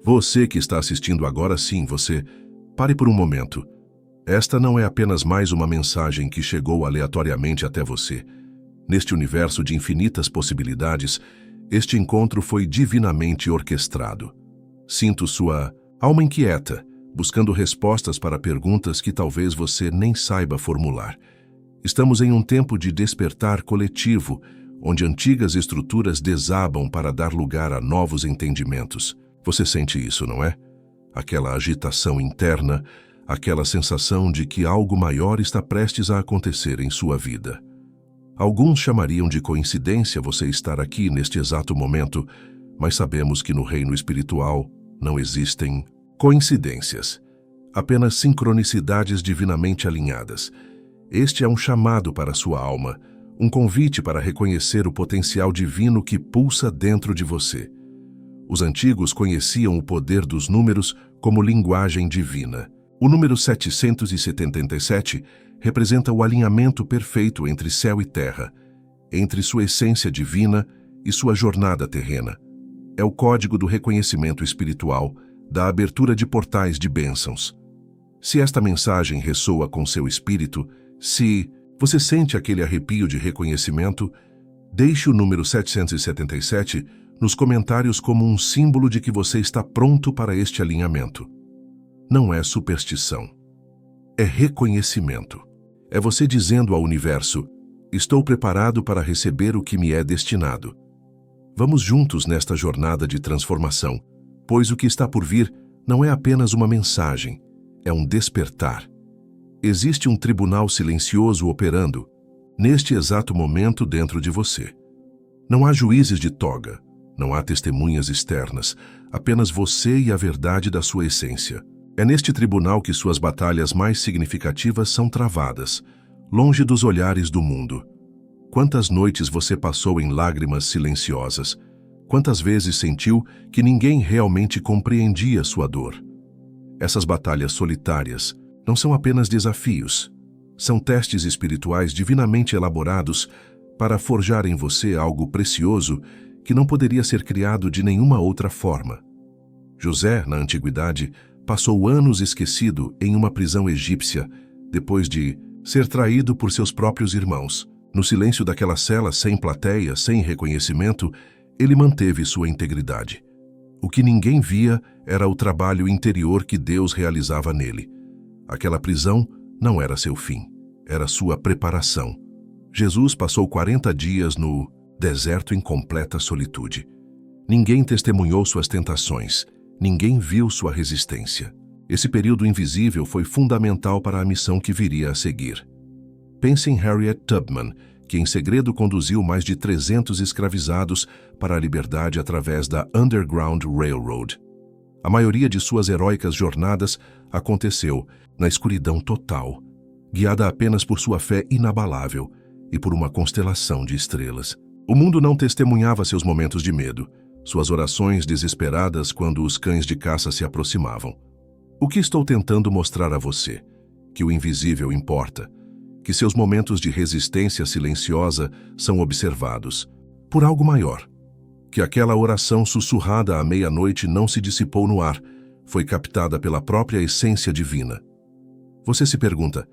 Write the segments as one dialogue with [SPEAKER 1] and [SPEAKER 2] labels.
[SPEAKER 1] Você que está assistindo agora, sim, você, pare por um momento. Esta não é apenas mais uma mensagem que chegou aleatoriamente até você. Neste universo de infinitas possibilidades, este encontro foi divinamente orquestrado. Sinto sua alma inquieta, buscando respostas para perguntas que talvez você nem saiba formular. Estamos em um tempo de despertar coletivo, onde antigas estruturas desabam para dar lugar a novos entendimentos. Você sente isso, não é? Aquela agitação interna, aquela sensação de que algo maior está prestes a acontecer em sua vida. Alguns chamariam de coincidência você estar aqui neste exato momento, mas sabemos que no reino espiritual não existem coincidências, apenas sincronicidades divinamente alinhadas. Este é um chamado para sua alma, um convite para reconhecer o potencial divino que pulsa dentro de você. Os antigos conheciam o poder dos números como linguagem divina. O número 777 representa o alinhamento perfeito entre céu e terra, entre sua essência divina e sua jornada terrena. É o código do reconhecimento espiritual, da abertura de portais de bênçãos. Se esta mensagem ressoa com seu espírito, se você sente aquele arrepio de reconhecimento, deixe o número 777 nos comentários como um símbolo de que você está pronto para este alinhamento. Não é superstição. É reconhecimento. É você dizendo ao universo: estou preparado para receber o que me é destinado. Vamos juntos nesta jornada de transformação, pois o que está por vir não é apenas uma mensagem, é um despertar. Existe um tribunal silencioso operando, neste exato momento dentro de você. Não há juízes de toga, não há testemunhas externas, apenas você e a verdade da sua essência. É neste tribunal que suas batalhas mais significativas são travadas, longe dos olhares do mundo. Quantas noites você passou em lágrimas silenciosas? Quantas vezes sentiu que ninguém realmente compreendia sua dor? Essas batalhas solitárias não são apenas desafios, são testes espirituais divinamente elaborados para forjar em você algo precioso que não poderia ser criado de nenhuma outra forma. José, na antiguidade, passou anos esquecido em uma prisão egípcia, depois de ser traído por seus próprios irmãos. No silêncio daquela cela, sem plateia, sem reconhecimento, ele manteve sua integridade. O que ninguém via era o trabalho interior que Deus realizava nele. Aquela prisão não era seu fim, era sua preparação. Jesus passou 40 dias no deserto em completa solitude. Ninguém testemunhou suas tentações, ninguém viu sua resistência. Esse período invisível foi fundamental para a missão que viria a seguir. Pense em Harriet Tubman, que em segredo conduziu mais de 300 escravizados para a liberdade através da Underground Railroad. A maioria de suas heróicas jornadas aconteceu na escuridão total, guiada apenas por sua fé inabalável e por uma constelação de estrelas. O mundo não testemunhava seus momentos de medo, suas orações desesperadas quando os cães de caça se aproximavam. O que estou tentando mostrar a você? Que o invisível importa, que seus momentos de resistência silenciosa são observados por algo maior, que aquela oração sussurrada à meia-noite não se dissipou no ar, foi captada pela própria essência divina. Você se pergunta: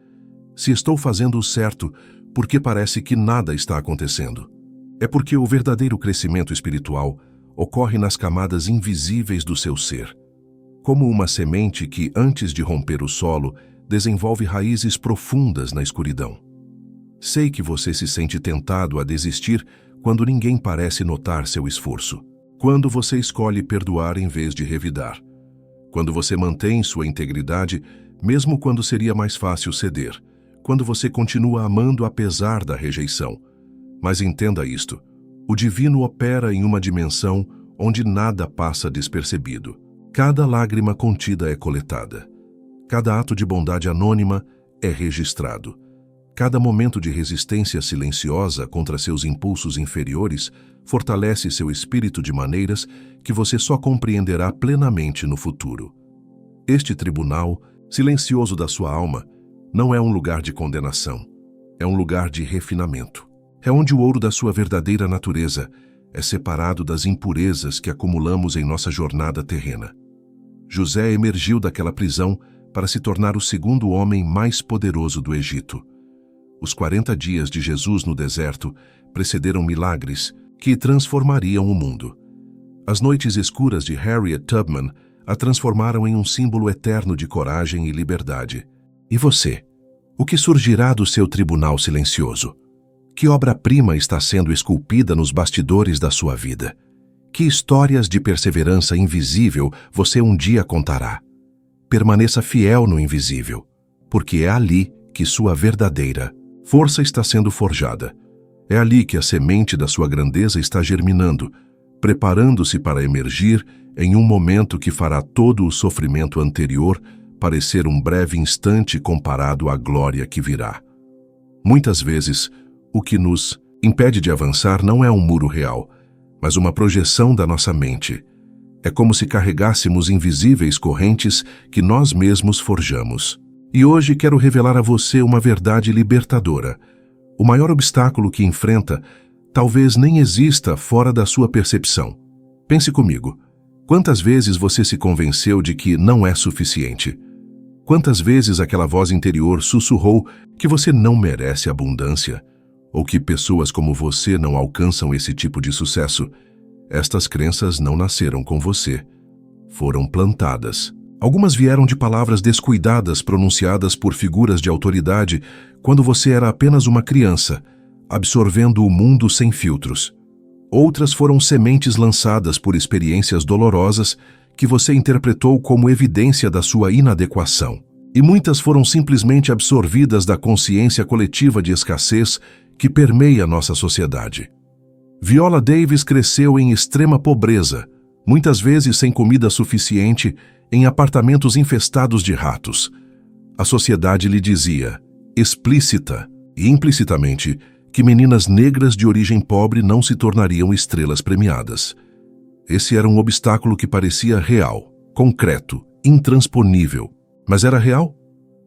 [SPEAKER 1] se estou fazendo o certo, por que parece que nada está acontecendo? É porque o verdadeiro crescimento espiritual ocorre nas camadas invisíveis do seu ser. Como uma semente que, antes de romper o solo, desenvolve raízes profundas na escuridão. Sei que você se sente tentado a desistir quando ninguém parece notar seu esforço. Quando você escolhe perdoar em vez de revidar. Quando você mantém sua integridade, mesmo quando seria mais fácil ceder. Quando você continua amando apesar da rejeição. Mas entenda isto: o divino opera em uma dimensão onde nada passa despercebido. Cada lágrima contida é coletada. Cada ato de bondade anônima é registrado. Cada momento de resistência silenciosa contra seus impulsos inferiores fortalece seu espírito de maneiras que você só compreenderá plenamente no futuro. Este tribunal, silencioso da sua alma, não é um lugar de condenação, é um lugar de refinamento. É onde o ouro da sua verdadeira natureza é separado das impurezas que acumulamos em nossa jornada terrena. José emergiu daquela prisão para se tornar o segundo homem mais poderoso do Egito. Os 40 dias de Jesus no deserto precederam milagres que transformariam o mundo. As noites escuras de Harriet Tubman a transformaram em um símbolo eterno de coragem e liberdade. E você? O que surgirá do seu tribunal silencioso? Que obra-prima está sendo esculpida nos bastidores da sua vida? Que histórias de perseverança invisível você um dia contará? Permaneça fiel no invisível, porque é ali que sua verdadeira força está sendo forjada. É ali que a semente da sua grandeza está germinando, preparando-se para emergir em um momento que fará todo o sofrimento anterior parecer um breve instante comparado à glória que virá. Muitas vezes, o que nos impede de avançar não é um muro real, mas uma projeção da nossa mente. É como se carregássemos invisíveis correntes que nós mesmos forjamos. E hoje quero revelar a você uma verdade libertadora. O maior obstáculo que enfrenta talvez nem exista fora da sua percepção. Pense comigo. Quantas vezes você se convenceu de que não é suficiente? Quantas vezes aquela voz interior sussurrou que você não merece abundância? Ou que pessoas como você não alcançam esse tipo de sucesso? Estas crenças não nasceram com você. Foram plantadas. Algumas vieram de palavras descuidadas pronunciadas por figuras de autoridade quando você era apenas uma criança, absorvendo o mundo sem filtros. Outras foram sementes lançadas por experiências dolorosas que você interpretou como evidência da sua inadequação. E muitas foram simplesmente absorvidas da consciência coletiva de escassez que permeia nossa sociedade. Viola Davis cresceu em extrema pobreza, muitas vezes sem comida suficiente, em apartamentos infestados de ratos. A sociedade lhe dizia, explícita e implicitamente, que meninas negras de origem pobre não se tornariam estrelas premiadas. Esse era um obstáculo que parecia real, concreto, intransponível. Mas era real?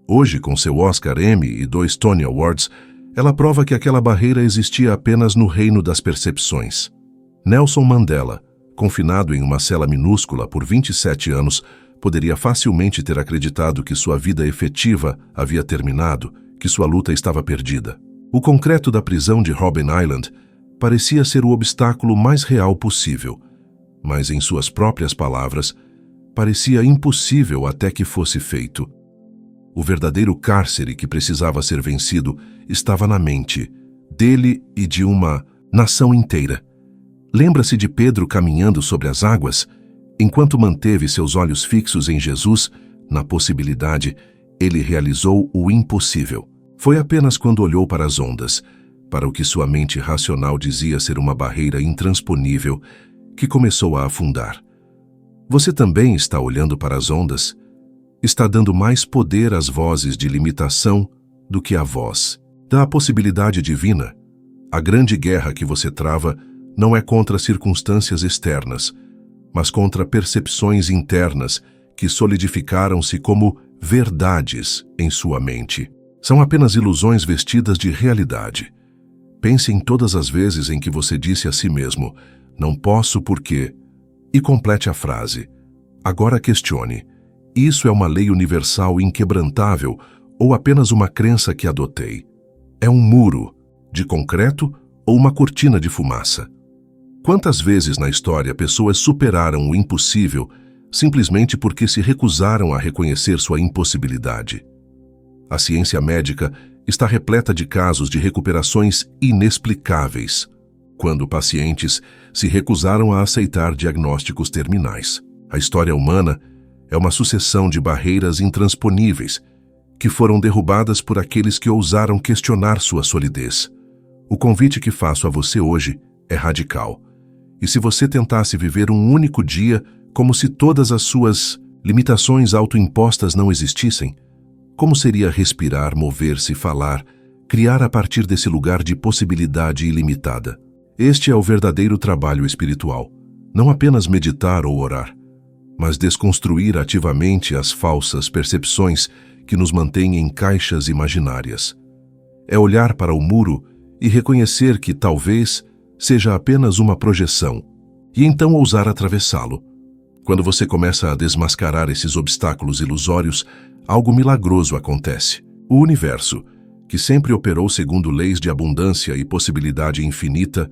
[SPEAKER 1] Hoje, com seu Oscar, Emmy e 2 Tony Awards, ela prova que aquela barreira existia apenas no reino das percepções. Nelson Mandela, confinado em uma cela minúscula por 27 anos, poderia facilmente ter acreditado que sua vida efetiva havia terminado, que sua luta estava perdida. O concreto da prisão de Robben Island parecia ser o obstáculo mais real possível, mas em suas próprias palavras, parecia impossível até que fosse feito. O verdadeiro cárcere que precisava ser vencido estava na mente, dele e de uma nação inteira. Lembra-se de Pedro caminhando sobre as águas? Enquanto manteve seus olhos fixos em Jesus, na possibilidade, ele realizou o impossível. Foi apenas quando olhou para as ondas, para o que sua mente racional dizia ser uma barreira intransponível, que começou a afundar. Você também está olhando para as ondas? Está dando mais poder às vozes de limitação do que à voz da possibilidade divina. A grande guerra que você trava não é contra circunstâncias externas, mas contra percepções internas que solidificaram-se como verdades em sua mente. São apenas ilusões vestidas de realidade. Pense em todas as vezes em que você disse a si mesmo, não posso porque... E complete a frase. Agora questione, isso é uma lei universal inquebrantável ou apenas uma crença que adotei? É um muro de concreto ou uma cortina de fumaça? Quantas vezes na história pessoas superaram o impossível simplesmente porque se recusaram a reconhecer sua impossibilidade? A ciência médica está repleta de casos de recuperações inexplicáveis, quando pacientes se recusaram a aceitar diagnósticos terminais. A história humana é uma sucessão de barreiras intransponíveis que foram derrubadas por aqueles que ousaram questionar sua solidez. O convite que faço a você hoje é radical. E se você tentasse viver um único dia como se todas as suas limitações autoimpostas não existissem, como seria respirar, mover-se, falar, criar a partir desse lugar de possibilidade ilimitada? Este é o verdadeiro trabalho espiritual. Não apenas meditar ou orar, mas desconstruir ativamente as falsas percepções que nos mantêm em caixas imaginárias. É olhar para o muro e reconhecer que talvez seja apenas uma projeção, e então ousar atravessá-lo. Quando você começa a desmascarar esses obstáculos ilusórios, algo milagroso acontece. O universo, que sempre operou segundo leis de abundância e possibilidade infinita,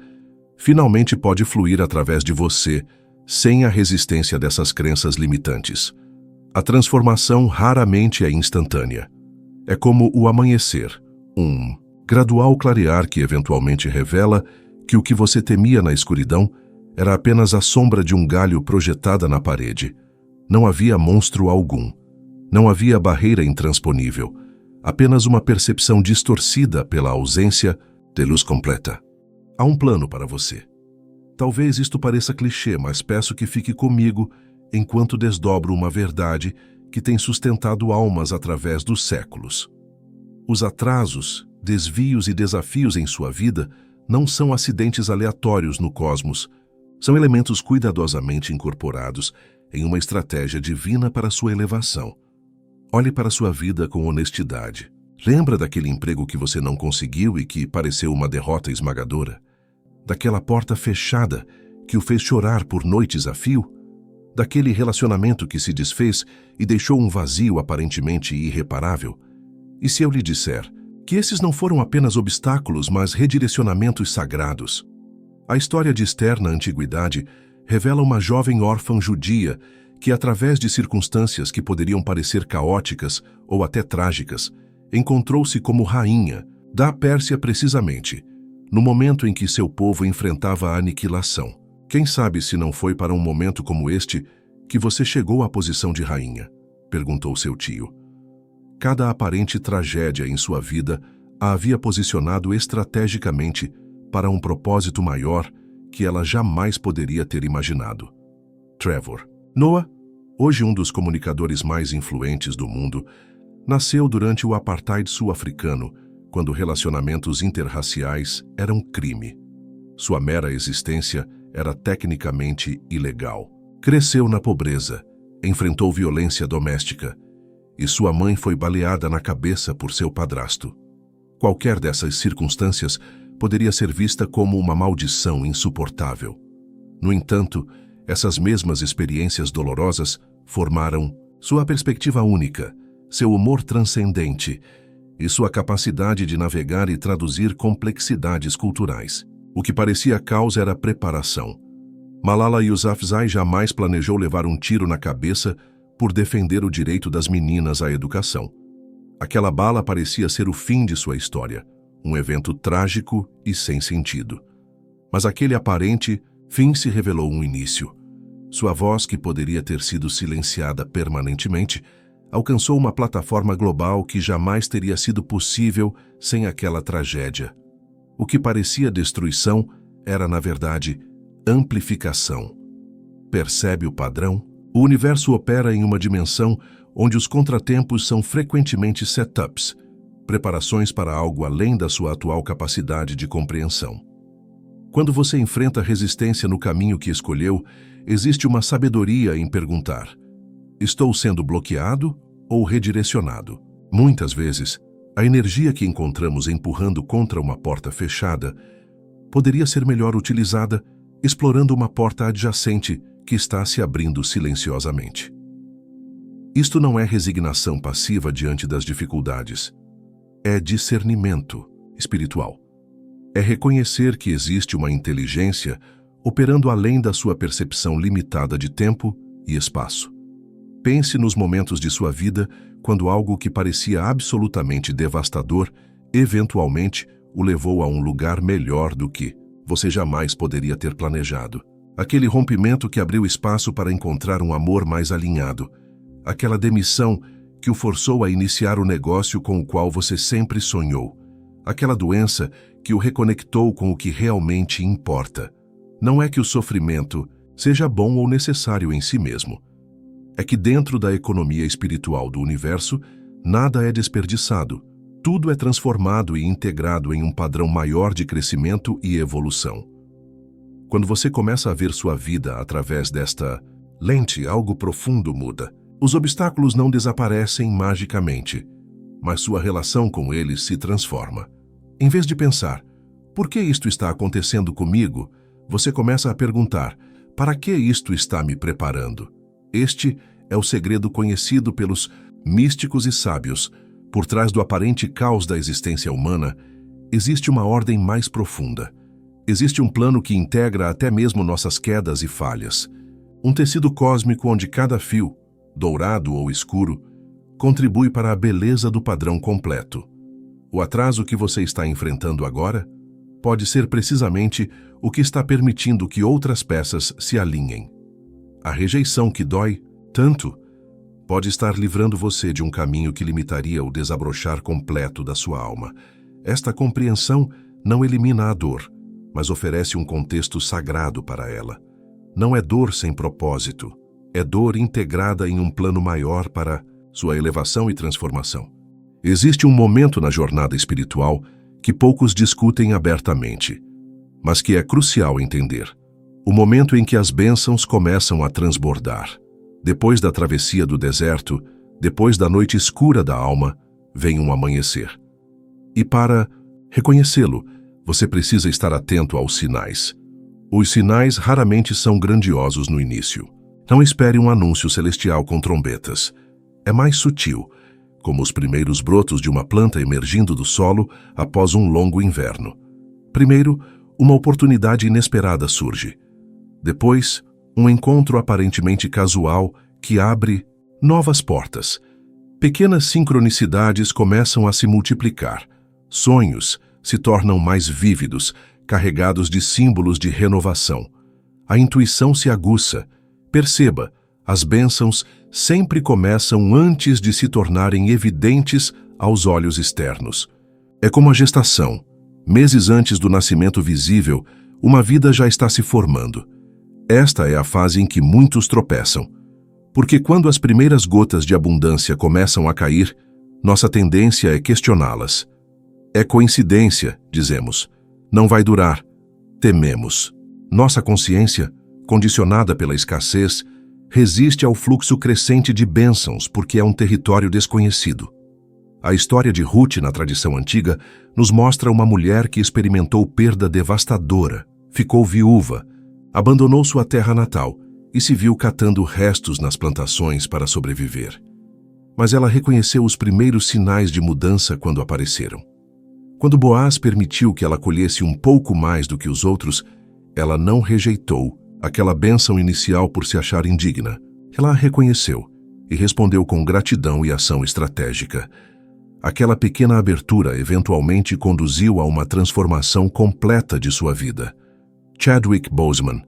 [SPEAKER 1] finalmente pode fluir através de você, sem a resistência dessas crenças limitantes. A transformação raramente é instantânea. É como o amanhecer, um gradual clarear que eventualmente revela que o que você temia na escuridão era apenas a sombra de um galho projetada na parede. Não havia monstro algum. Não havia barreira intransponível. Apenas uma percepção distorcida pela ausência de luz completa. Há um plano para você. Talvez isto pareça clichê, mas peço que fique comigo enquanto desdobro uma verdade que tem sustentado almas através dos séculos. Os atrasos, desvios e desafios em sua vida não são acidentes aleatórios no cosmos. São elementos cuidadosamente incorporados em uma estratégia divina para sua elevação. Olhe para sua vida com honestidade. Lembra daquele emprego que você não conseguiu e que pareceu uma derrota esmagadora? Daquela porta fechada que o fez chorar por noites a fio? Daquele relacionamento que se desfez e deixou um vazio aparentemente irreparável? E se eu lhe disser que esses não foram apenas obstáculos, mas redirecionamentos sagrados? A história de Esther na antiguidade revela uma jovem órfã judia que, através de circunstâncias que poderiam parecer caóticas ou até trágicas, encontrou-se como rainha da Pérsia precisamente, no momento em que seu povo enfrentava a aniquilação. Quem sabe se não foi para um momento como este que você chegou à posição de rainha? Perguntou seu tio. Cada aparente tragédia em sua vida a havia posicionado estrategicamente para um propósito maior que ela jamais poderia ter imaginado. Trevor Noah, hoje um dos comunicadores mais influentes do mundo, nasceu durante o apartheid sul-africano, quando relacionamentos interraciais eram crime. Sua mera existência era tecnicamente ilegal. Cresceu na pobreza, enfrentou violência doméstica e sua mãe foi baleada na cabeça por seu padrasto. Qualquer dessas circunstâncias poderia ser vista como uma maldição insuportável. No entanto, essas mesmas experiências dolorosas formaram sua perspectiva única, seu humor transcendente e sua capacidade de navegar e traduzir complexidades culturais. O que parecia caos era preparação. Malala Yousafzai jamais planejou levar um tiro na cabeça por defender o direito das meninas à educação. Aquela bala parecia ser o fim de sua história, um evento trágico e sem sentido. Mas aquele aparente fim se revelou um início. Sua voz, que poderia ter sido silenciada permanentemente, alcançou uma plataforma global que jamais teria sido possível sem aquela tragédia. O que parecia destruição era, na verdade, amplificação. Percebe o padrão? O universo opera em uma dimensão onde os contratempos são frequentemente setups, preparações para algo além da sua atual capacidade de compreensão. Quando você enfrenta resistência no caminho que escolheu, existe uma sabedoria em perguntar: estou sendo bloqueado ou redirecionado? Muitas vezes, a energia que encontramos empurrando contra uma porta fechada poderia ser melhor utilizada explorando uma porta adjacente que está se abrindo silenciosamente. Isto não é resignação passiva diante das dificuldades. É discernimento espiritual. É reconhecer que existe uma inteligência operando além da sua percepção limitada de tempo e espaço. Pense nos momentos de sua vida quando algo que parecia absolutamente devastador, eventualmente, o levou a um lugar melhor do que você jamais poderia ter planejado. Aquele rompimento que abriu espaço para encontrar um amor mais alinhado. Aquela demissão que o forçou a iniciar o negócio com o qual você sempre sonhou. Aquela doença que o reconectou com o que realmente importa. Não é que o sofrimento seja bom ou necessário em si mesmo. É que dentro da economia espiritual do universo, nada é desperdiçado. Tudo é transformado e integrado em um padrão maior de crescimento e evolução. Quando você começa a ver sua vida através desta lente, algo profundo muda. Os obstáculos não desaparecem magicamente, mas sua relação com eles se transforma. Em vez de pensar, por que isto está acontecendo comigo? Você começa a perguntar, para que isto está me preparando? Este é o segredo conhecido pelos místicos e sábios. Por trás do aparente caos da existência humana, existe uma ordem mais profunda. Existe um plano que integra até mesmo nossas quedas e falhas. Um tecido cósmico onde cada fio, dourado ou escuro, contribui para a beleza do padrão completo. O atraso que você está enfrentando agora pode ser precisamente o que está permitindo que outras peças se alinhem. A rejeição que dói tanto pode estar livrando você de um caminho que limitaria o desabrochar completo da sua alma. Esta compreensão não elimina a dor, mas oferece um contexto sagrado para ela. Não é dor sem propósito, é dor integrada em um plano maior para sua elevação e transformação. Existe um momento na jornada espiritual que poucos discutem abertamente, mas que é crucial entender. O momento em que as bênçãos começam a transbordar. Depois da travessia do deserto, depois da noite escura da alma, vem um amanhecer. E para reconhecê-lo, você precisa estar atento aos sinais. Os sinais raramente são grandiosos no início. Não espere um anúncio celestial com trombetas. É mais sutil, como os primeiros brotos de uma planta emergindo do solo após um longo inverno. Primeiro, uma oportunidade inesperada surge. Depois, um encontro aparentemente casual que abre novas portas. Pequenas sincronicidades começam a se multiplicar. Sonhos se tornam mais vívidos, carregados de símbolos de renovação. A intuição se aguça. Perceba, as bênçãos sempre começam antes de se tornarem evidentes aos olhos externos. É como a gestação. Meses antes do nascimento visível, uma vida já está se formando. Esta é a fase em que muitos tropeçam. Porque quando as primeiras gotas de abundância começam a cair, nossa tendência é questioná-las. É coincidência, dizemos. Não vai durar. Tememos. Nossa consciência, condicionada pela escassez, resiste ao fluxo crescente de bênçãos porque é um território desconhecido. A história de Ruth na tradição antiga nos mostra uma mulher que experimentou perda devastadora, ficou viúva, abandonou sua terra natal e se viu catando restos nas plantações para sobreviver. Mas ela reconheceu os primeiros sinais de mudança quando apareceram. Quando Boaz permitiu que ela colhesse um pouco mais do que os outros, ela não rejeitou aquela bênção inicial por se achar indigna. Ela a reconheceu e respondeu com gratidão e ação estratégica. Aquela pequena abertura eventualmente conduziu a uma transformação completa de sua vida. Chadwick Boseman,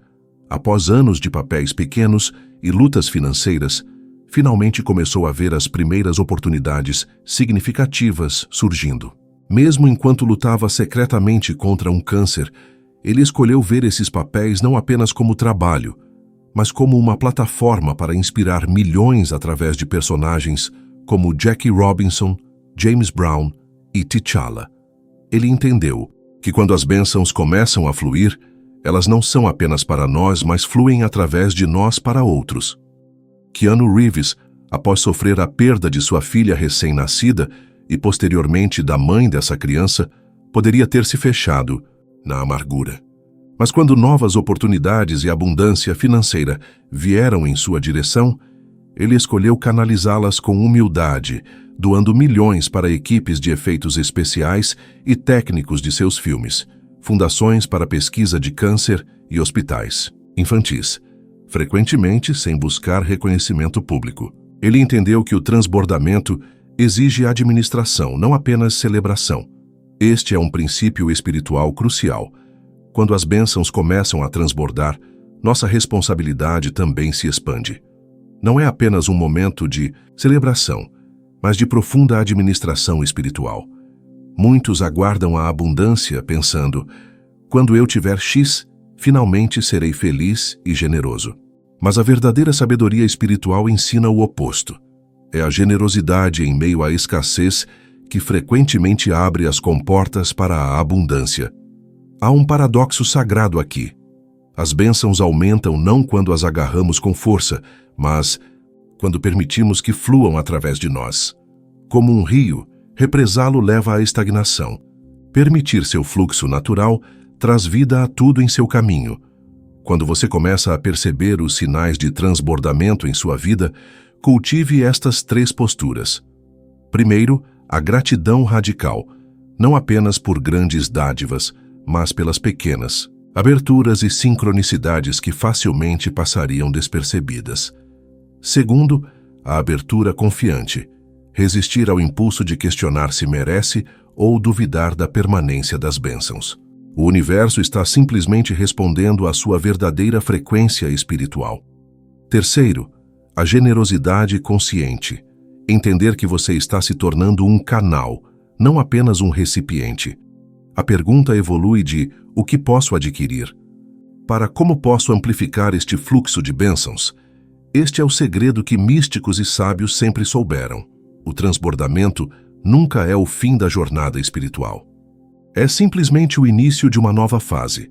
[SPEAKER 1] após anos de papéis pequenos e lutas financeiras, finalmente começou a ver as primeiras oportunidades significativas surgindo. Mesmo enquanto lutava secretamente contra um câncer, ele escolheu ver esses papéis não apenas como trabalho, mas como uma plataforma para inspirar milhões através de personagens como Jackie Robinson, James Brown e T'Challa. Ele entendeu que quando as bênçãos começam a fluir, elas não são apenas para nós, mas fluem através de nós para outros. Keanu Reeves, após sofrer a perda de sua filha recém-nascida e posteriormente da mãe dessa criança, poderia ter se fechado na amargura. Mas quando novas oportunidades e abundância financeira vieram em sua direção, ele escolheu canalizá-las com humildade, doando milhões para equipes de efeitos especiais e técnicos de seus filmes, fundações para pesquisa de câncer e hospitais infantis, frequentemente sem buscar reconhecimento público. Ele entendeu que o transbordamento exige administração, não apenas celebração. Este é um princípio espiritual crucial. Quando as bênçãos começam a transbordar, nossa responsabilidade também se expande. Não é apenas um momento de celebração, mas de profunda administração espiritual. Muitos aguardam a abundância pensando, quando eu tiver X, finalmente serei feliz e generoso. Mas a verdadeira sabedoria espiritual ensina o oposto. É a generosidade em meio à escassez que frequentemente abre as comportas para a abundância. Há um paradoxo sagrado aqui. As bênçãos aumentam não quando as agarramos com força, mas quando permitimos que fluam através de nós. Como um rio, represá-lo leva à estagnação. Permitir seu fluxo natural traz vida a tudo em seu caminho. Quando você começa a perceber os sinais de transbordamento em sua vida, cultive estas 3 posturas. Primeiro, a gratidão radical, não apenas por grandes dádivas, mas pelas pequenas, aberturas e sincronicidades que facilmente passariam despercebidas. Segundo, a abertura confiante, resistir ao impulso de questionar se merece ou duvidar da permanência das bênçãos. O universo está simplesmente respondendo à sua verdadeira frequência espiritual. Terceiro, a generosidade consciente, entender que você está se tornando um canal, não apenas um recipiente. A pergunta evolui de o que posso adquirir para como posso amplificar este fluxo de bênçãos. Este é o segredo que místicos e sábios sempre souberam. O transbordamento nunca é o fim da jornada espiritual. É simplesmente o início de uma nova fase,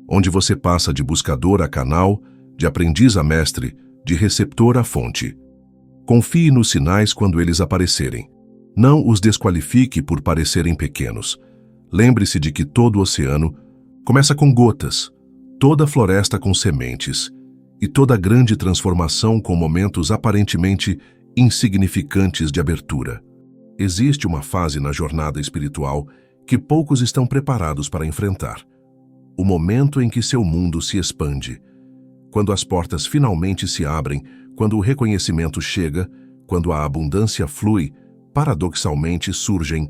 [SPEAKER 1] onde você passa de buscador a canal, de aprendiz a mestre, de receptor a fonte. Confie nos sinais quando eles aparecerem. Não os desqualifique por parecerem pequenos. Lembre-se de que todo oceano começa com gotas, toda floresta com sementes, e toda grande transformação com momentos aparentemente insignificantes de abertura. Existe uma fase na jornada espiritual que poucos estão preparados para enfrentar. O momento em que seu mundo se expande. Quando as portas finalmente se abrem, quando o reconhecimento chega, quando a abundância flui, paradoxalmente surgem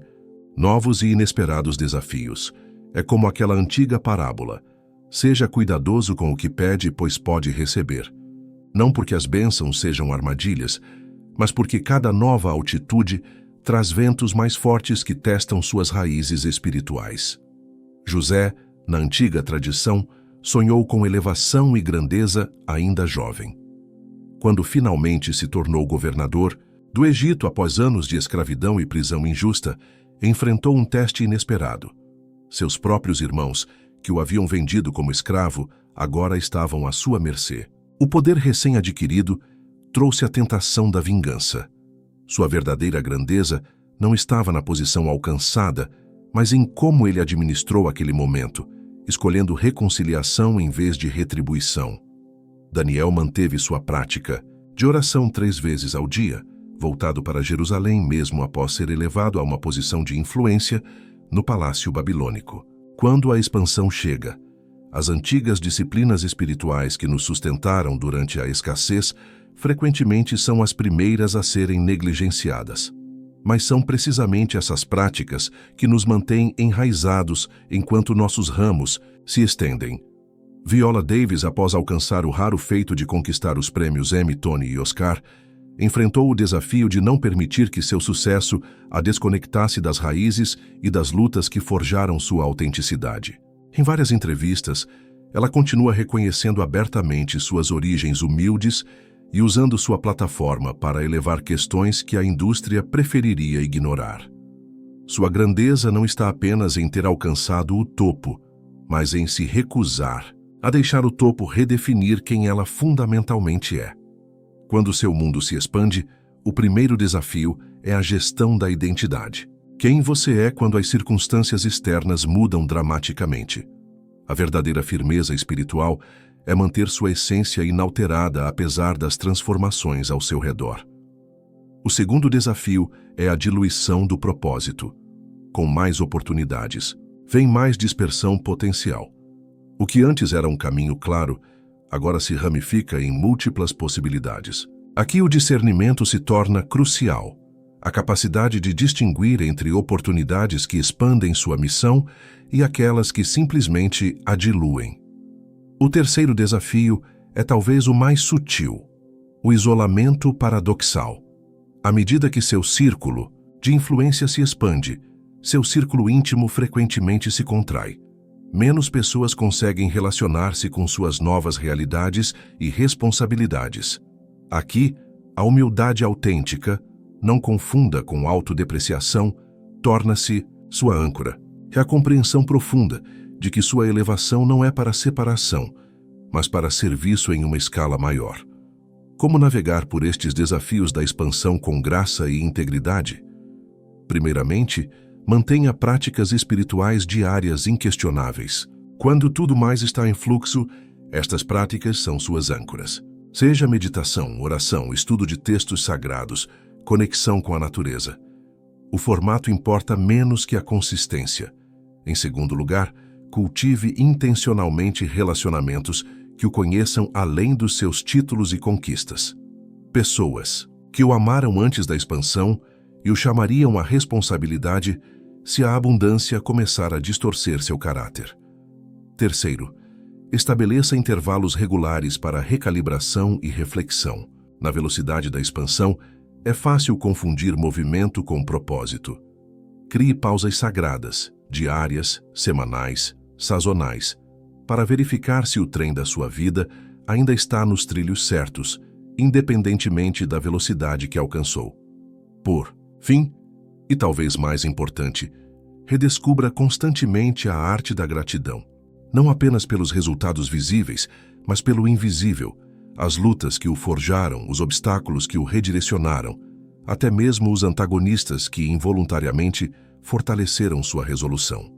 [SPEAKER 1] novos e inesperados desafios. É como aquela antiga parábola: seja cuidadoso com o que pede, pois pode receber. Não porque as bênçãos sejam armadilhas, mas porque cada nova altitude traz ventos mais fortes que testam suas raízes espirituais. José, na antiga tradição, sonhou com elevação e grandeza ainda jovem. Quando finalmente se tornou governador do Egito após anos de escravidão e prisão injusta, enfrentou um teste inesperado. Seus próprios irmãos, que o haviam vendido como escravo, agora estavam à sua mercê. O poder recém-adquirido trouxe a tentação da vingança. Sua verdadeira grandeza não estava na posição alcançada, mas em como ele administrou aquele momento, escolhendo reconciliação em vez de retribuição. Daniel manteve sua prática de oração 3 vezes ao dia, voltado para Jerusalém mesmo após ser elevado a uma posição de influência no Palácio Babilônico. Quando a expansão chega, as antigas disciplinas espirituais que nos sustentaram durante a escassez frequentemente são as primeiras a serem negligenciadas. Mas são precisamente essas práticas que nos mantêm enraizados enquanto nossos ramos se estendem. Viola Davis, após alcançar o raro feito de conquistar os prêmios Emmy, Tony e Oscar, enfrentou o desafio de não permitir que seu sucesso a desconectasse das raízes e das lutas que forjaram sua autenticidade. Em várias entrevistas, ela continua reconhecendo abertamente suas origens humildes e usando sua plataforma para elevar questões que a indústria preferiria ignorar. Sua grandeza não está apenas em ter alcançado o topo, mas em se recusar a deixar o topo redefinir quem ela fundamentalmente é. Quando seu mundo se expande, o primeiro desafio é a gestão da identidade. Quem você é quando as circunstâncias externas mudam dramaticamente. A verdadeira firmeza espiritual é manter sua essência inalterada apesar das transformações ao seu redor. O segundo desafio é a diluição do propósito. Com mais oportunidades, vem mais dispersão potencial. O que antes era um caminho claro, agora se ramifica em múltiplas possibilidades. Aqui o discernimento se torna crucial. A capacidade de distinguir entre oportunidades que expandem sua missão e aquelas que simplesmente a diluem. O terceiro desafio é talvez o mais sutil, o isolamento paradoxal. À medida que seu círculo de influência se expande, seu círculo íntimo frequentemente se contrai. Menos pessoas conseguem relacionar-se com suas novas realidades e responsabilidades. Aqui, a humildade autêntica, não confunda com autodepreciação, torna-se sua âncora. É a compreensão profunda de que sua elevação não é para separação, mas para serviço em uma escala maior. Como navegar por estes desafios da expansão com graça e integridade? Primeiramente, mantenha práticas espirituais diárias inquestionáveis. Quando tudo mais está em fluxo, Estas práticas são suas âncoras. Seja meditação, oração, estudo de textos sagrados, conexão com a natureza. O formato importa menos que a consistência. Em segundo lugar, cultive intencionalmente relacionamentos que o conheçam além dos seus títulos e conquistas. Pessoas que o amaram antes da expansão e o chamariam à responsabilidade se a abundância começar a distorcer seu caráter. Terceiro, estabeleça intervalos regulares para recalibração e reflexão. Na velocidade da expansão, é fácil confundir movimento com propósito. Crie pausas sagradas, diárias, semanais, sazonais, para verificar se o trem da sua vida ainda está nos trilhos certos, independentemente da velocidade que alcançou. Por fim, e talvez mais importante, redescubra constantemente a arte da gratidão. Não apenas pelos resultados visíveis, mas pelo invisível, as lutas que o forjaram, os obstáculos que o redirecionaram, até mesmo os antagonistas que involuntariamente fortaleceram sua resolução.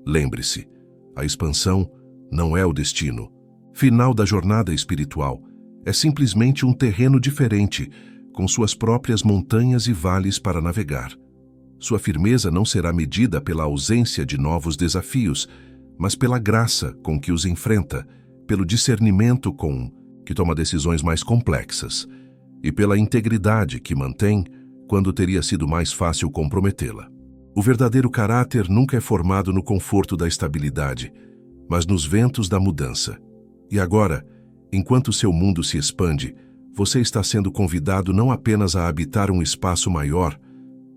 [SPEAKER 1] Lembre-se, a expansão não é o destino final da jornada espiritual, é simplesmente um terreno diferente, com suas próprias montanhas e vales para navegar. Sua firmeza não será medida pela ausência de novos desafios, mas pela graça com que os enfrenta, pelo discernimento com que toma decisões mais complexas e pela integridade que mantém quando teria sido mais fácil comprometê-la. O verdadeiro caráter nunca é formado no conforto da estabilidade, mas nos ventos da mudança. E agora, enquanto seu mundo se expande, você está sendo convidado não apenas a habitar um espaço maior,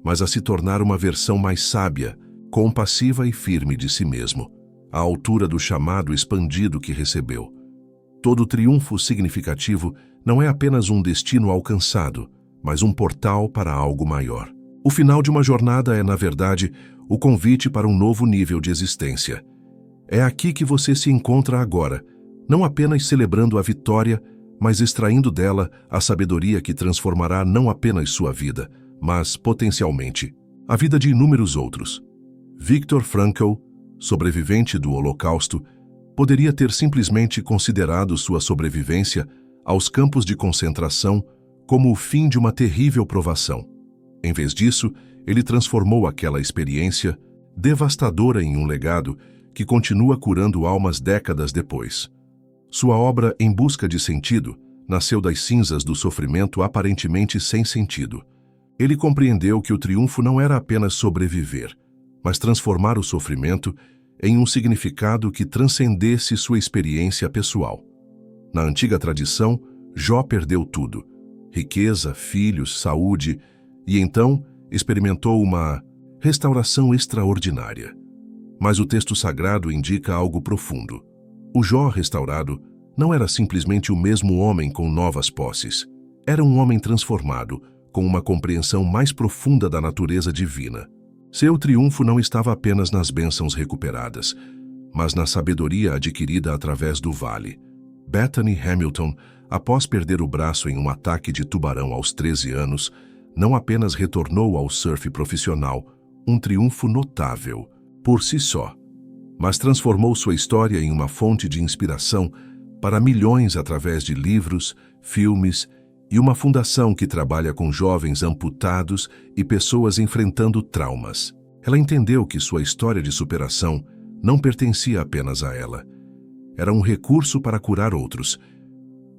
[SPEAKER 1] mas a se tornar uma versão mais sábia, compassiva e firme de si mesmo, à altura do chamado expandido que recebeu. Todo triunfo significativo não é apenas um destino alcançado, mas um portal para algo maior. O final de uma jornada é, na verdade, o convite para um novo nível de existência. É aqui que você se encontra agora, não apenas celebrando a vitória, mas extraindo dela a sabedoria que transformará não apenas sua vida, mas, potencialmente, a vida de inúmeros outros. Viktor Frankl, sobrevivente do Holocausto, poderia ter simplesmente considerado sua sobrevivência aos campos de concentração como o fim de uma terrível provação. Em vez disso, ele transformou aquela experiência devastadora em um legado que continua curando almas décadas depois. Sua obra Em Busca de Sentido nasceu das cinzas do sofrimento aparentemente sem sentido. Ele compreendeu que o triunfo não era apenas sobreviver, mas transformar o sofrimento em um significado que transcendesse sua experiência pessoal. Na antiga tradição, Jó perdeu tudo: riqueza, filhos, saúde, e então experimentou uma restauração extraordinária. Mas o texto sagrado indica algo profundo. O Jó restaurado não era simplesmente o mesmo homem com novas posses. Era um homem transformado, com uma compreensão mais profunda da natureza divina. Seu triunfo não estava apenas nas bênçãos recuperadas, mas na sabedoria adquirida através do vale. Bethany Hamilton, após perder o braço em um ataque de tubarão aos 13 anos, não apenas retornou ao surf profissional, um triunfo notável por si só, mas transformou sua história em uma fonte de inspiração para milhões através de livros, filmes e uma fundação que trabalha com jovens amputados e pessoas enfrentando traumas. Ela entendeu que sua história de superação não pertencia apenas a ela. Era um recurso para curar outros.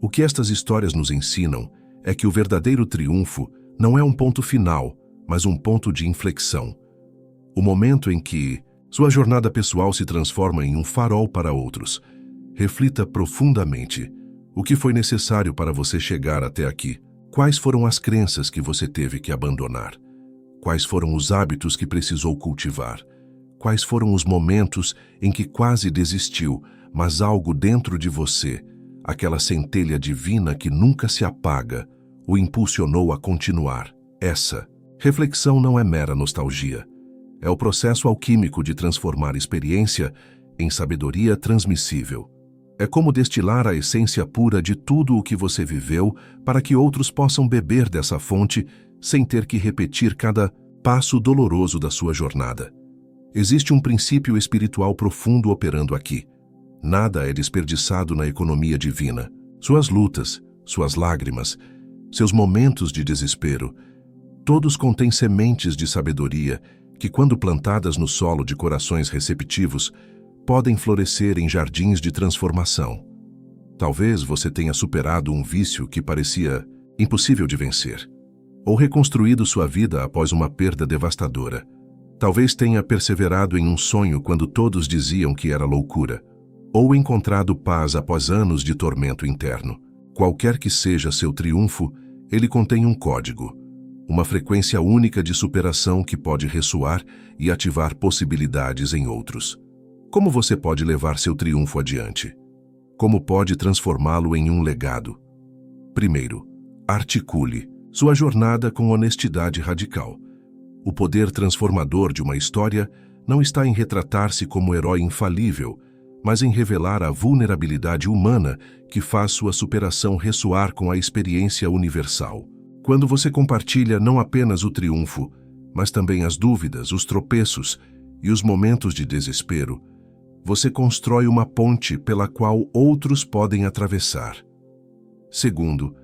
[SPEAKER 1] O que estas histórias nos ensinam é que o verdadeiro triunfo não é um ponto final, mas um ponto de inflexão. O momento em que sua jornada pessoal se transforma em um farol para outros. Reflita profundamente. O que foi necessário para você chegar até aqui? Quais foram as crenças que você teve que abandonar? Quais foram os hábitos que precisou cultivar? Quais foram os momentos em que quase desistiu, mas algo dentro de você, aquela centelha divina que nunca se apaga, o impulsionou a continuar? Essa reflexão não é mera nostalgia. É o processo alquímico de transformar experiência em sabedoria transmissível. É como destilar a essência pura de tudo o que você viveu para que outros possam beber dessa fonte sem ter que repetir cada passo doloroso da sua jornada. Existe um princípio espiritual profundo operando aqui. Nada é desperdiçado na economia divina. Suas lutas, suas lágrimas, seus momentos de desespero, todos contêm sementes de sabedoria que, quando plantadas no solo de corações receptivos, podem florescer em jardins de transformação. Talvez você tenha superado um vício que parecia impossível de vencer, ou reconstruído sua vida após uma perda devastadora. Talvez tenha perseverado em um sonho quando todos diziam que era loucura, ou encontrado paz após anos de tormento interno. Qualquer que seja seu triunfo, ele contém um código, uma frequência única de superação que pode ressoar e ativar possibilidades em outros. Como você pode levar seu triunfo adiante? Como pode transformá-lo em um legado? Primeiro, articule sua jornada com honestidade radical. O poder transformador de uma história não está em retratar-se como herói infalível, mas em revelar a vulnerabilidade humana que faz sua superação ressoar com a experiência universal. Quando você compartilha não apenas o triunfo, mas também as dúvidas, os tropeços e os momentos de desespero, você constrói uma ponte pela qual outros podem atravessar. Segundo,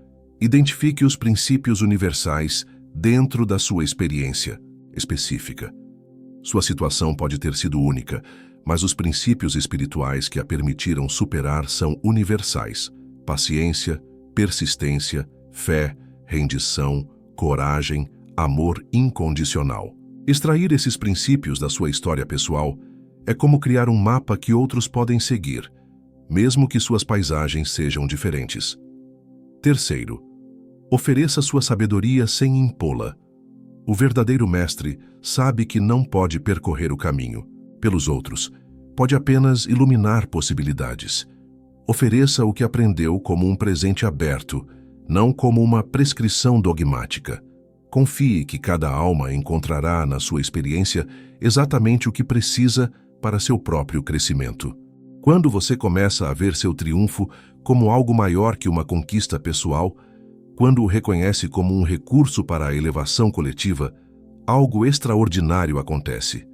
[SPEAKER 1] identifique os princípios universais dentro da sua experiência específica. Sua situação pode ter sido única, mas os princípios espirituais que a permitiram superar são universais: paciência, persistência, fé, rendição, coragem, amor incondicional. Extrair esses princípios da sua história pessoal é como criar um mapa que outros podem seguir, mesmo que suas paisagens sejam diferentes. Terceiro, ofereça sua sabedoria sem impô-la. O verdadeiro mestre sabe que não pode percorrer o caminho pelos outros, pode apenas iluminar possibilidades. Ofereça o que aprendeu como um presente aberto, não como uma prescrição dogmática. Confie que cada alma encontrará na sua experiência exatamente o que precisa para seu próprio crescimento. Quando você começa a ver seu triunfo como algo maior que uma conquista pessoal, quando o reconhece como um recurso para a elevação coletiva, algo extraordinário acontece.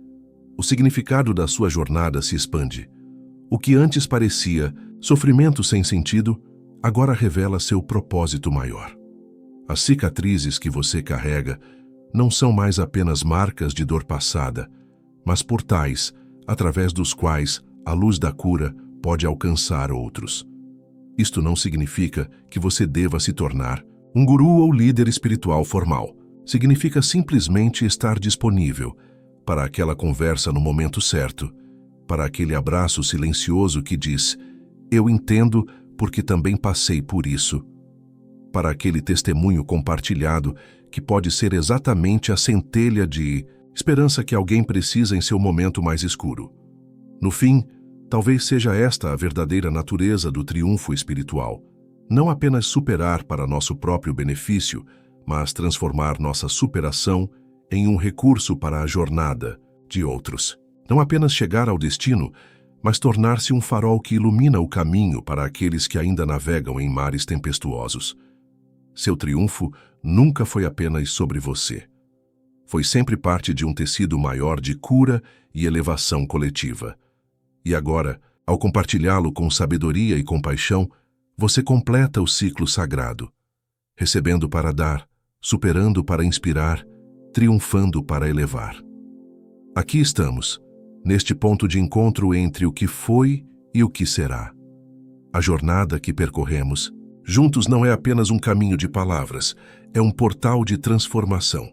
[SPEAKER 1] O significado da sua jornada se expande. O que antes parecia sofrimento sem sentido, agora revela seu propósito maior. As cicatrizes que você carrega não são mais apenas marcas de dor passada, mas portais através dos quais a luz da cura pode alcançar outros. Isto não significa que você deva se tornar um guru ou líder espiritual formal. Significa simplesmente estar disponível para aquela conversa no momento certo, para aquele abraço silencioso que diz: "Eu entendo porque também passei por isso", para aquele testemunho compartilhado que pode ser exatamente a centelha de esperança que alguém precisa em seu momento mais escuro. No fim, talvez seja esta a verdadeira natureza do triunfo espiritual. Não apenas superar para nosso próprio benefício, mas transformar nossa superação em um recurso para a jornada de outros. Não apenas chegar ao destino, mas tornar-se um farol que ilumina o caminho para aqueles que ainda navegam em mares tempestuosos. Seu triunfo nunca foi apenas sobre você. Foi sempre parte de um tecido maior de cura e elevação coletiva. E agora, ao compartilhá-lo com sabedoria e compaixão, você completa o ciclo sagrado, recebendo para dar, superando para inspirar, triunfando para elevar. Aqui estamos, neste ponto de encontro entre o que foi e o que será. A jornada que percorremos juntos não é apenas um caminho de palavras, é um portal de transformação.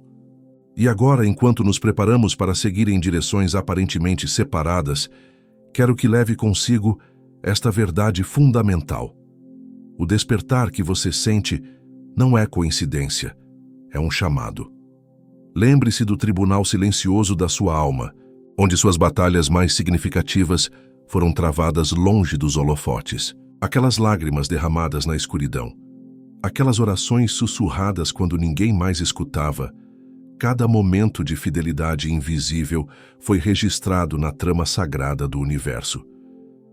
[SPEAKER 1] E agora, enquanto nos preparamos para seguir em direções aparentemente separadas, quero que leve consigo esta verdade fundamental. O despertar que você sente não é coincidência, é um chamado. Lembre-se do tribunal silencioso da sua alma, onde suas batalhas mais significativas foram travadas longe dos holofotes. Aquelas lágrimas derramadas na escuridão, aquelas orações sussurradas quando ninguém mais escutava, cada momento de fidelidade invisível foi registrado na trama sagrada do universo.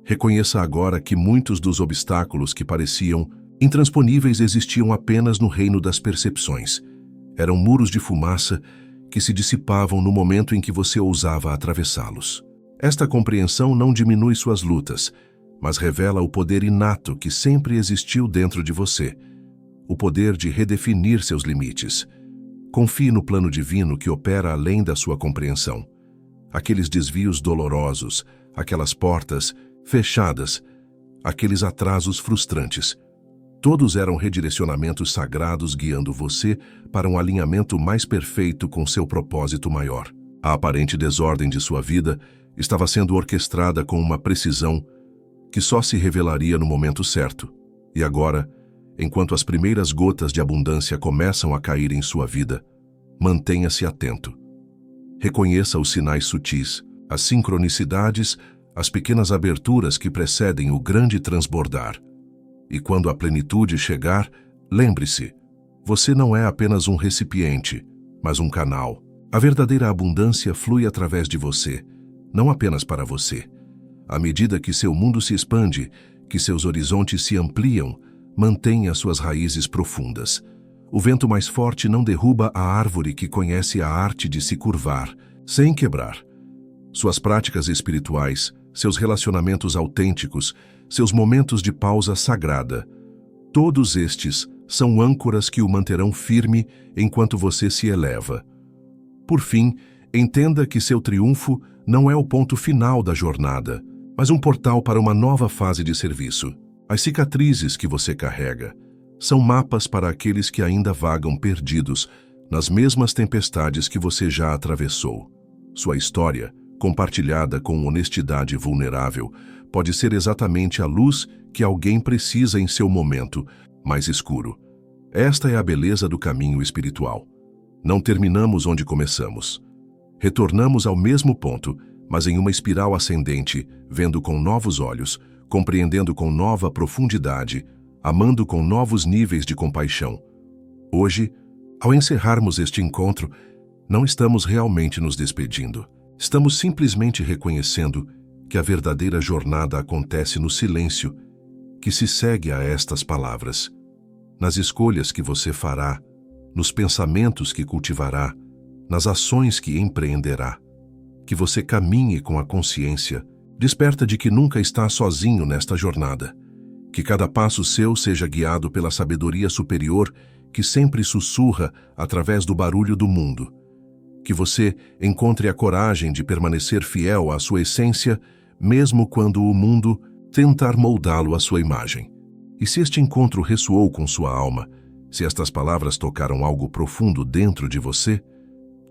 [SPEAKER 1] Reconheça agora que muitos dos obstáculos que pareciam intransponíveis existiam apenas no reino das percepções. Eram muros de fumaça que se dissipavam no momento em que você ousava atravessá-los. Esta compreensão não diminui suas lutas, mas revela o poder inato que sempre existiu dentro de você, o poder de redefinir seus limites. Confie no plano divino que opera além da sua compreensão. Aqueles desvios dolorosos, aquelas portas fechadas, aqueles atrasos frustrantes, todos eram redirecionamentos sagrados guiando você para um alinhamento mais perfeito com seu propósito maior. A aparente desordem de sua vida estava sendo orquestrada com uma precisão que só se revelaria no momento certo. E agora, enquanto as primeiras gotas de abundância começam a cair em sua vida, mantenha-se atento. Reconheça os sinais sutis, as sincronicidades, as pequenas aberturas que precedem o grande transbordar. E quando a plenitude chegar, lembre-se, você não é apenas um recipiente, mas um canal. A verdadeira abundância flui através de você, não apenas para você. À medida que seu mundo se expande, que seus horizontes se ampliam, mantenha suas raízes profundas. O vento mais forte não derruba a árvore que conhece a arte de se curvar, sem quebrar. Suas práticas espirituais, seus relacionamentos autênticos, seus momentos de pausa sagrada, todos estes são âncoras que o manterão firme enquanto você se eleva. Por fim, entenda que seu triunfo não é o ponto final da jornada, mas um portal para uma nova fase de serviço. As cicatrizes que você carrega são mapas para aqueles que ainda vagam perdidos nas mesmas tempestades que você já atravessou. Sua história, compartilhada com honestidade vulnerável, pode ser exatamente a luz que alguém precisa em seu momento mais escuro. Esta é a beleza do caminho espiritual. Não terminamos onde começamos. Retornamos ao mesmo ponto, mas em uma espiral ascendente, vendo com novos olhos, compreendendo com nova profundidade, amando com novos níveis de compaixão. Hoje, ao encerrarmos este encontro, não estamos realmente nos despedindo. Estamos simplesmente reconhecendo que a verdadeira jornada acontece no silêncio que se segue a estas palavras, nas escolhas que você fará, nos pensamentos que cultivará, nas ações que empreenderá. Que você caminhe com a consciência, desperta de que nunca está sozinho nesta jornada. Que cada passo seu seja guiado pela sabedoria superior que sempre sussurra através do barulho do mundo. Que você encontre a coragem de permanecer fiel à sua essência, mesmo quando o mundo tentar moldá-lo à sua imagem. E se este encontro ressoou com sua alma, se estas palavras tocaram algo profundo dentro de você,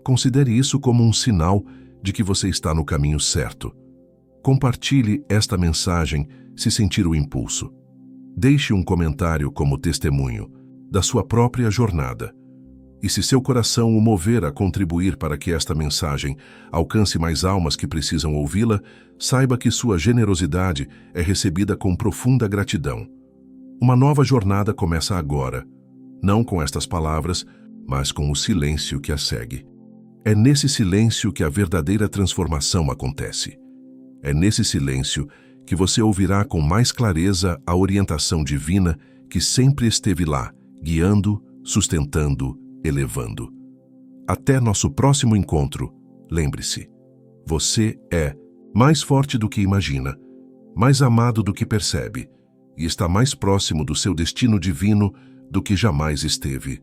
[SPEAKER 1] considere isso como um sinal de que você está no caminho certo. Compartilhe esta mensagem se sentir o impulso. Deixe um comentário como testemunho da sua própria jornada. E se seu coração o mover a contribuir para que esta mensagem alcance mais almas que precisam ouvi-la, saiba que sua generosidade é recebida com profunda gratidão. Uma nova jornada começa agora, não com estas palavras, mas com o silêncio que a segue. É nesse silêncio que a verdadeira transformação acontece. É nesse silêncio que você ouvirá com mais clareza a orientação divina que sempre esteve lá, guiando, sustentando, elevando. Até nosso próximo encontro, lembre-se, você é mais forte do que imagina, mais amado do que percebe, e está mais próximo do seu destino divino do que jamais esteve.